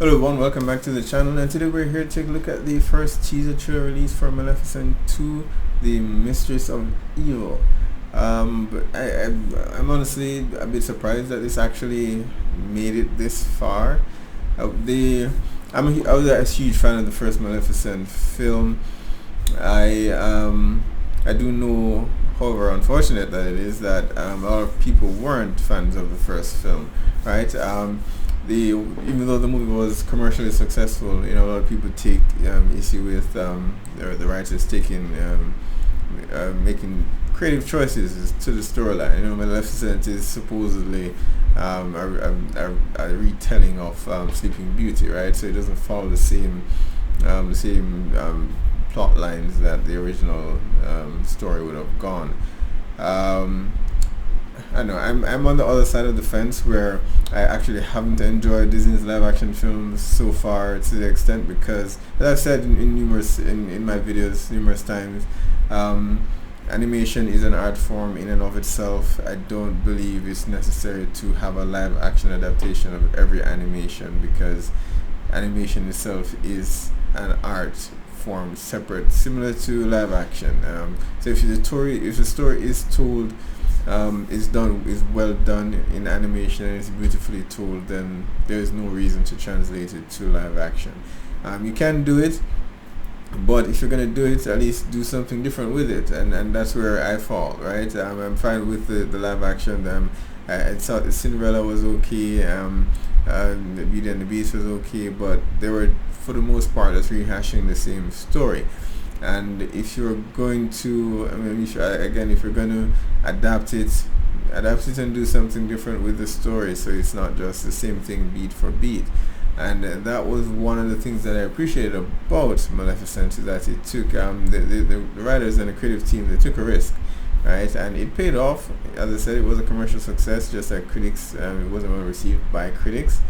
Hello everyone, welcome back to the channel, and today we're here to take a look at the first teaser trailer release for Maleficent 2, the Mistress of Evil. I'm honestly a bit surprised that this actually made it this far. I was a huge fan of the first Maleficent film. I do know, however unfortunate that it is, that a lot of people weren't fans of the first film, right? Even though the movie was commercially successful, a lot of people take issue with the writers making creative choices to the storyline. Maleficent is supposedly a retelling of Sleeping Beauty, right? So it doesn't follow the same plot lines that the original story would have gone. I know I'm on the other side of the fence, where I actually haven't enjoyed Disney's live action films so far to the extent, because, as I've said in my videos numerous times, animation is an art form in and of itself. I don't believe it's necessary to have a live action adaptation of every animation, because animation itself is an art form separate, similar to live action. So if the story is told, is well done in animation and is beautifully told, then there is no reason to translate it to live action. You can do it, but if you're gonna do it, at least do something different with it, and that's where I fall, right? I'm fine with the live action. I thought Cinderella was okay, the Beauty and the Beast was okay, but they were, for the most part, just rehashing the same story. And if you're going to, if you're going to adapt it and do something different with the story, so it's not just the same thing beat for beat. And that was one of the things that I appreciated about Maleficent, is that it took the writers and the creative team, they took a risk, right? And it paid off. As I said, it was a commercial success, just like critics, it wasn't well received by critics.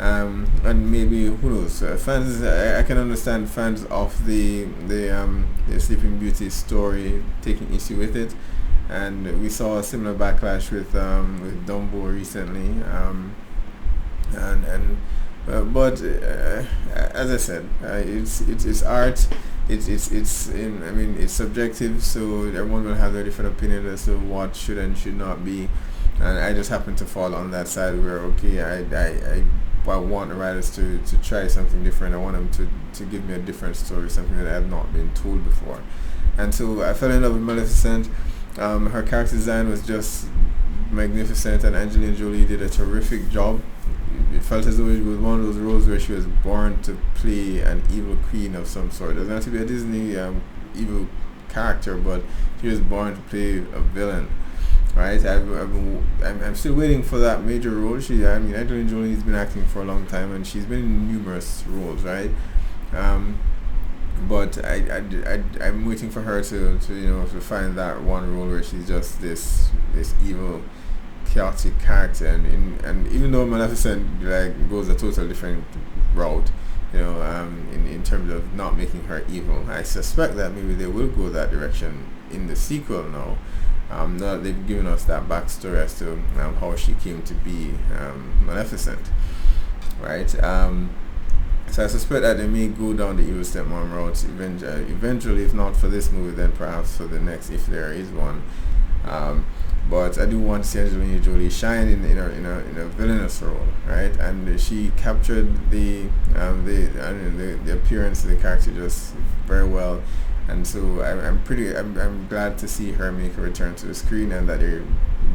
And maybe, who knows, fans, I can understand fans of the Sleeping Beauty story taking issue with it, and we saw a similar backlash with Dumbo recently, but as I said, it's art. It's subjective, so everyone will have their different opinion as to what should and should not be, and I just happen to fall on that side where, okay, I want the writers to try something different. I want them to give me a different story, something that I have not been told before. And so I fell in love with Maleficent. Her character design was just magnificent, and Angelina Jolie did a terrific job. It felt as though it was one of those roles where she was born to play an evil queen of some sort. It doesn't have to be a Disney evil character, but she was born to play a villain. Right, I'm still waiting for that major role. Angelina Jolie has been acting for a long time, and she's been in numerous roles, right? But I'm waiting for her to find that one role where she's just this evil, chaotic character, and even though Maleficent goes a total different route, in terms of not making her evil, I suspect that maybe they will go that direction in the sequel now. Now that they've given us that backstory as to how she came to be Maleficent, right? So I suspect that they may go down the evil stepmom route eventually, if not for this movie, then perhaps for the next, if there is one. But I do want to see Angelina Jolie shine in a villainous role, right? And she captured the appearance of the character just very well. And so I'm glad to see her make a return to the screen, and that they're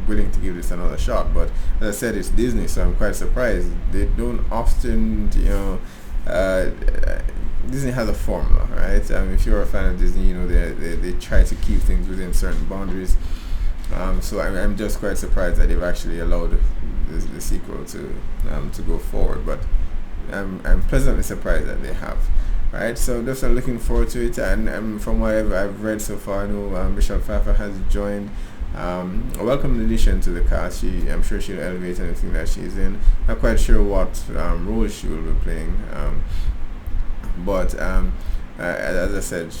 willing to give this another shot. But as I said, it's Disney, so I'm quite surprised. They don't often, Disney has a formula, right? If you're a fan of Disney, they try to keep things within certain boundaries. So I'm just quite surprised that they've actually allowed the sequel to go forward. But I'm pleasantly surprised that they have. Right, so just looking forward to it, and from what I've read so far, I know Pfeiffer has joined. A welcome addition to the cast. I'm sure she'll elevate anything that she's in. Not quite sure what role she will be playing, but as I said,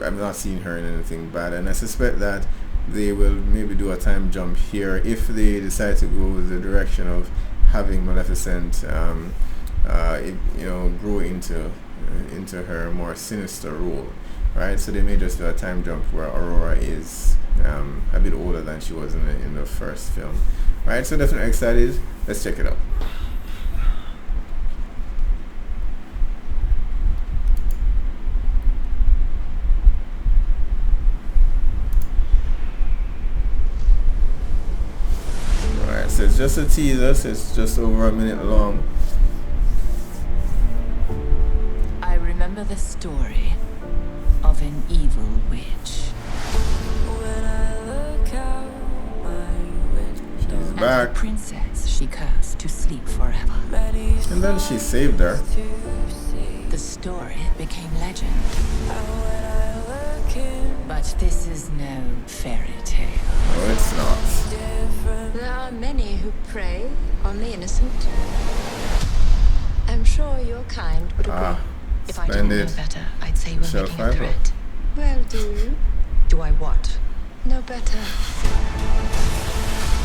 I've not seen her in anything bad, and I suspect that they will maybe do a time jump here if they decide to go the direction of having Maleficent grow into her more sinister role, right? So they may just do a time jump where Aurora is a bit older than she was in the first film, right? So definitely excited. Let's check it out. Alright, so it's just a teaser, so it's just over a minute long. I remember the story of an evil witch. When I look out my window, She's back. and the princess she cursed to sleep forever. And then she saved her. The story became legend. But this is no fairy tale. Oh, it's not. There are many who prey on the innocent. I'm sure your kind would agree. If I didn't know Splendid. better, I'd say we're Michelle making a Pfeiffer. threat. Well, do you? Do I what? No better.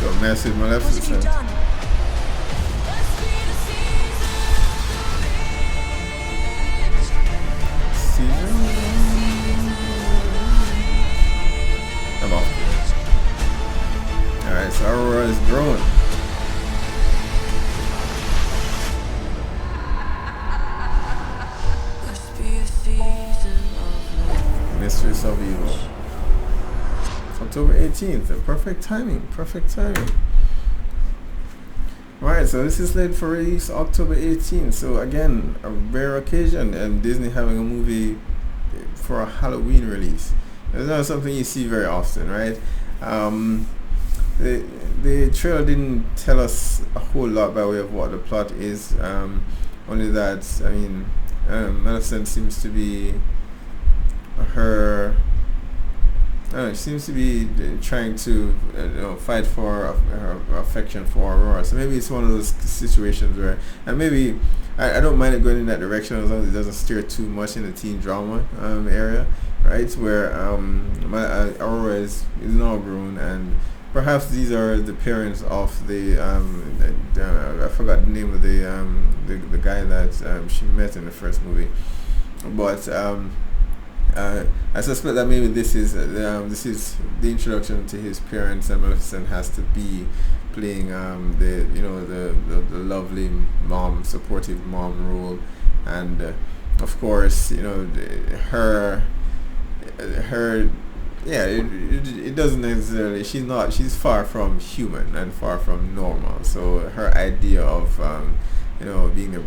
Don't mess with Maleficent. done? Come on. Alright, so Aurora is grown. Mistress of Evil. It's October 18th. Perfect timing. Perfect timing. Right, so this is slated for release October 18th. So again, a rare occasion, and Disney having a movie for a Halloween release. It's not something you see very often, right? The trailer didn't tell us a whole lot by way of what the plot is. Only that, I mean, Maleficent seems to be she seems to be trying to fight for her affection for Aurora. So maybe it's one of those situations where, and maybe I don't mind it going in that direction as long as it doesn't steer too much in the teen drama area, right? Where Aurora is now grown, and perhaps these are the parents of the I forgot the name of the guy that she met in the first movie, but I suspect that maybe this is the introduction to his parents, and Maleficent has to be playing the lovely mom, supportive mom role, and of course it doesn't necessarily, she's far from human and far from normal, so her idea of being a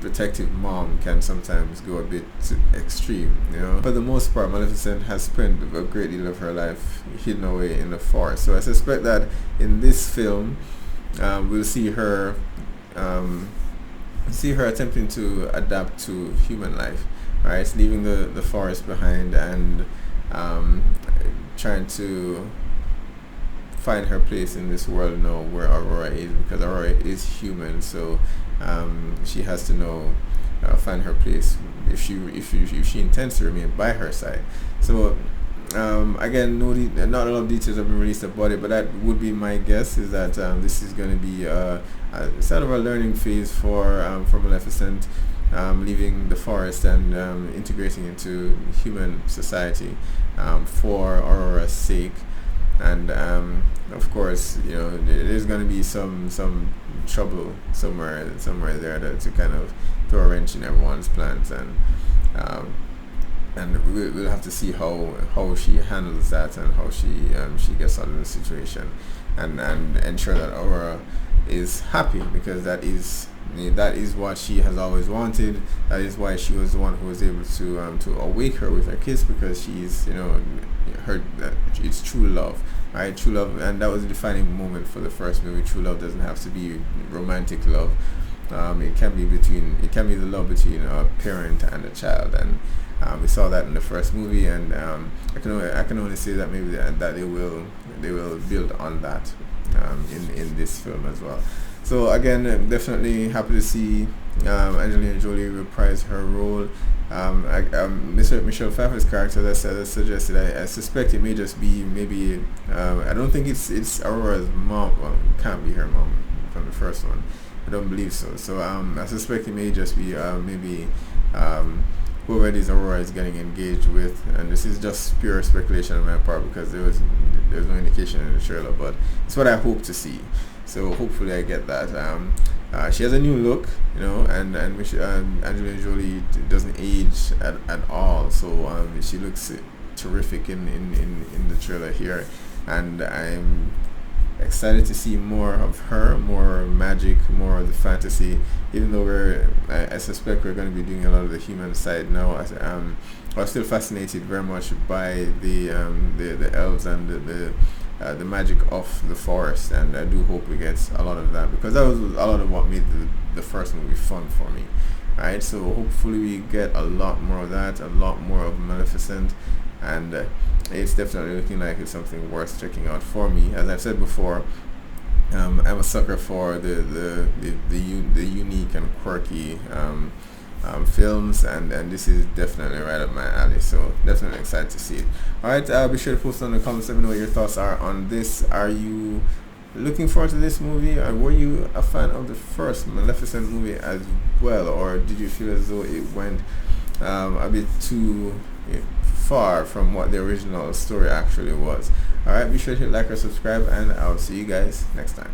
protective mom can sometimes go a bit extreme. For the most part, Maleficent has spent a great deal of her life hidden away in the forest, so I suspect that in this film we'll see her attempting to adapt to human life, right? Leaving the forest behind and trying to find her place in this world now where Aurora is, because Aurora is human, so she has to find her place if she intends to remain by her side. So again, not a lot of details have been released about it, but that would be my guess, is that this is going to be sort of a learning phase for Maleficent, leaving the forest and integrating into human society for Aurora's sake. And of course, there's going to be some trouble somewhere there to kind of throw a wrench in everyone's plans, and we'll have to see how she handles that, and how she gets out of the situation, and ensure that Aurora is happy, because that is what she has always wanted. That is why she was the one who was able to awake her with her kiss, because she's it's true love, right? True love, and that was a defining moment for the first movie. True love doesn't have to be romantic love. It can be the love between a parent and a child, and we saw that in the first movie, and I can only say that maybe that they will build on that in this film as well. So again, definitely happy to see Angelina Jolie reprise her role. Michelle Pfeiffer's character, as I suggested, I suspect it may just be maybe I don't think it's Aurora's mom. Well, it can't be her mom from the first one. I don't believe so. So I suspect it may just be maybe whoever it is Aurora is getting engaged with, and this is just pure speculation on my part because there's no indication in the trailer, but it's what I hope to see. So hopefully I get that. She has a new look, you know, and Angelina Jolie doesn't age at all, so she looks terrific in the trailer here, and I'm excited to see more of her, more magic, more of the fantasy, even though I suspect we're going to be doing a lot of the human side now. I was still fascinated very much by the elves and the magic of the forest, and I do hope we get a lot of that, because that was a lot of what made the first movie fun for me. Alright, so hopefully we get a lot more of that, a lot more of Maleficent, and it's definitely looking like it's something worth checking out for me. As I've said before, I'm a sucker for the unique and quirky films, and this is definitely right up my alley, so definitely excited to see it. Alright, be sure to post on the comments, let me know what your thoughts are on this. Are you looking forward to this movie, or were you a fan of the first Maleficent movie as well, or did you feel as though it went a bit too far from what the original story actually was? Alright, be sure to hit like or subscribe, and I'll see you guys next time.